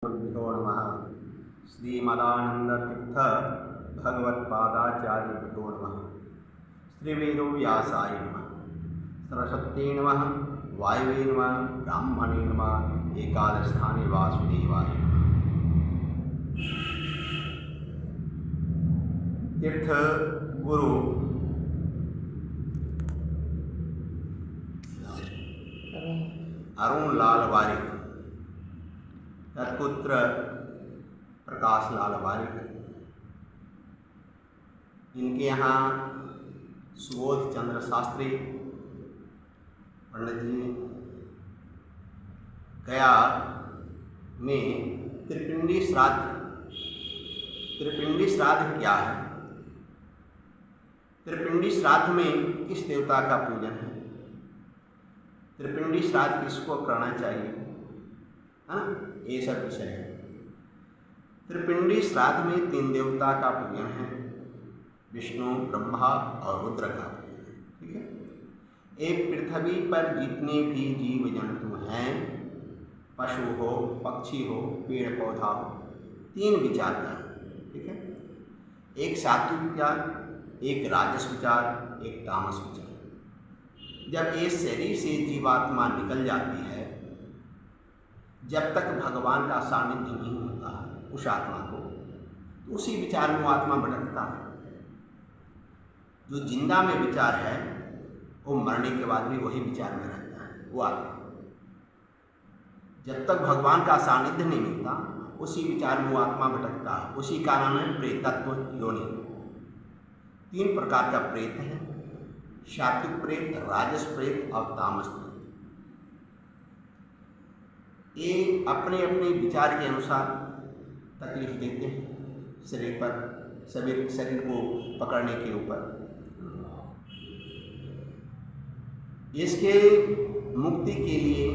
गुरुभ्यो नमः। श्रीमदानंदतीर्थ भगवत्पादाचार्यभ्यो नमः। श्रीवेदो व्यासाय नमः। सरस्वत्यै नमः। वायवे नमः। ब्राह्मणे नमः। एकादशस्थाने वासुदेवाय नमः। तीर्थ गुरु अरुण लाल वारिक, तत्पुत्र प्रकाश लाल वारिक, इनके यहाँ सुबोध चंद्र शास्त्री पंडित जी गया में त्रिपिंडी श्राद्ध। त्रिपिंडी श्राद्ध क्या है? त्रिपिंडी श्राद्ध में किस देवता का पूजन है? त्रिपिंडी श्राद्ध किसको करना चाहिए, है ना? ये सब विषय है। त्रिपिंडी श्राद्ध में 3 देवता का पूजन है, विष्णु, ब्रह्मा और रुद्र का पूजन है। ठीक है। एक पृथ्वी पर जितने भी जीव जंतु हैं, पशु हो, पक्षी हो, पेड़ पौधा हो, 3 विचार का है। ठीक है। एक सात्विक विचार, एक राजस विचार, एक तामस विचार। जब ये शरीर से जीवात्मा निकल जाती है, जब तक भगवान का सानिध्य नहीं होता उस आत्मा को, तो उसी विचार में वो आत्मा भटकता है। जो जिंदा में विचार है वो मरने के बाद भी वही विचार में रहता है। वो आत्मा जब तक भगवान का सानिध्य नहीं मिलता उसी विचार में वो आत्मा भटकता है। उसी का नाम है प्रेतत्व योनि। 3 प्रकार का प्रेत है, सात्विक प्रेत, राजस प्रेत और तामस प्रेत। ये अपने अपने विचार के अनुसार तकलीफ देते हैं शरीर पर, शरीर को पकड़ने के ऊपर। इसके मुक्ति के लिए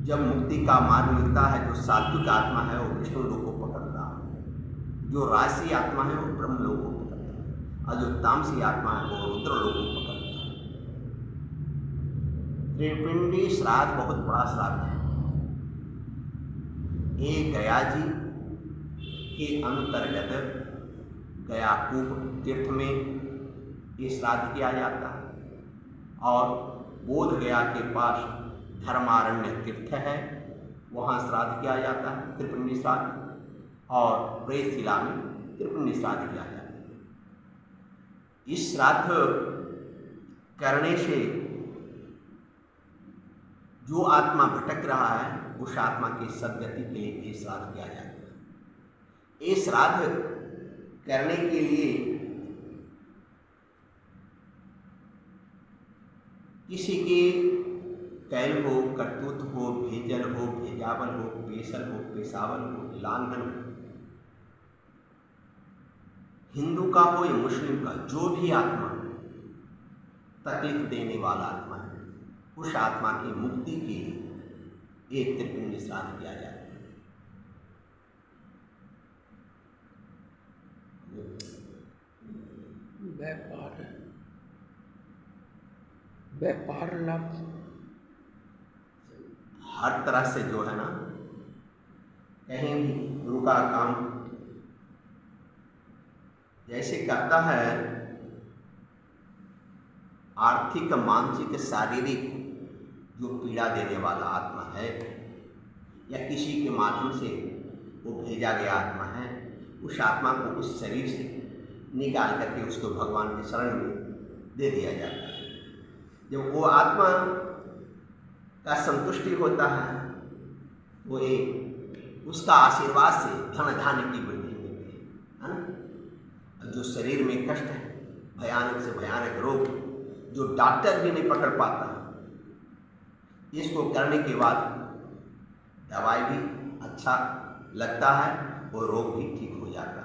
जब मुक्ति का मार्ग मिलता है, जो सात्विक आत्मा है वो विष्णु लोक को पकड़ता है, जो राजसी आत्मा है वो ब्रह्म लोक को पकड़ता है, और जो तामसी आत्मा है वो रुद्र लोक को पकड़ता है। त्रिपिंडी श्राद्ध बहुत बड़ा श्राद्ध है। ये गया जी के अंतर्गत गया कूप तीर्थ में ये श्राद्ध किया जाता है, और बोध गया के पास धर्मारण्य तीर्थ है, वहाँ श्राद्ध किया जाता है त्रिपिंडी श्राद्ध, और प्रेतशिला में त्रिपिंडी श्राद्ध किया जाता है। इस श्राद्ध करने से जो आत्मा भटक रहा है उस आत्मा की सद्गति के लिए ये श्राद्ध किया जाता है। ये श्राद्ध करने के लिए किसी के कैल हो, करतूत हो, भेजल हो, भेजावल हो, पेशल हो, पेशावल हो, लांघन हो, हिंदू का हो या मुस्लिम का, जो भी आत्मा तकलीफ देने वाला आत्मा है उस आत्मा की मुक्ति के लिए एक त्रिपिंडी श्राद्ध किया जाता है। व्यापार लाभ हर तरह से जो है ना, कहीं भी गुरु का काम जैसे करता है, आर्थिक, मानसिक, शारीरिक जो पीड़ा देने वाला आत्मा है या किसी के माध्यम से वो भेजा गया आत्मा है, उस आत्मा को उस शरीर से निकाल करके उसको भगवान के शरण में दे दिया जाता है। जब वो आत्मा का संतुष्टि होता है, वो एक उसका आशीर्वाद से धन धान्य की वृद्धि होती है ना। जो शरीर में कष्ट है, भयानक से भयानक रोग जो डॉक्टर भी नहीं पकड़ पाता, इसको करने के बाद दवाई भी अच्छा लगता है, वो रोग भी ठीक हो जाता है।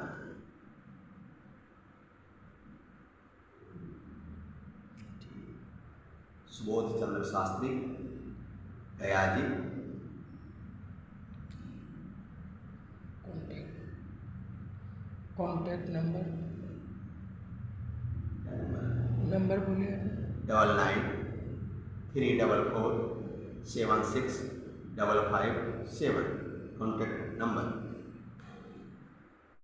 सुबोध चंद्र शास्त्री, गया जी। कॉन्टैक्ट नंबर बोलिए। 99 344 76 557 कॉन्टैक्ट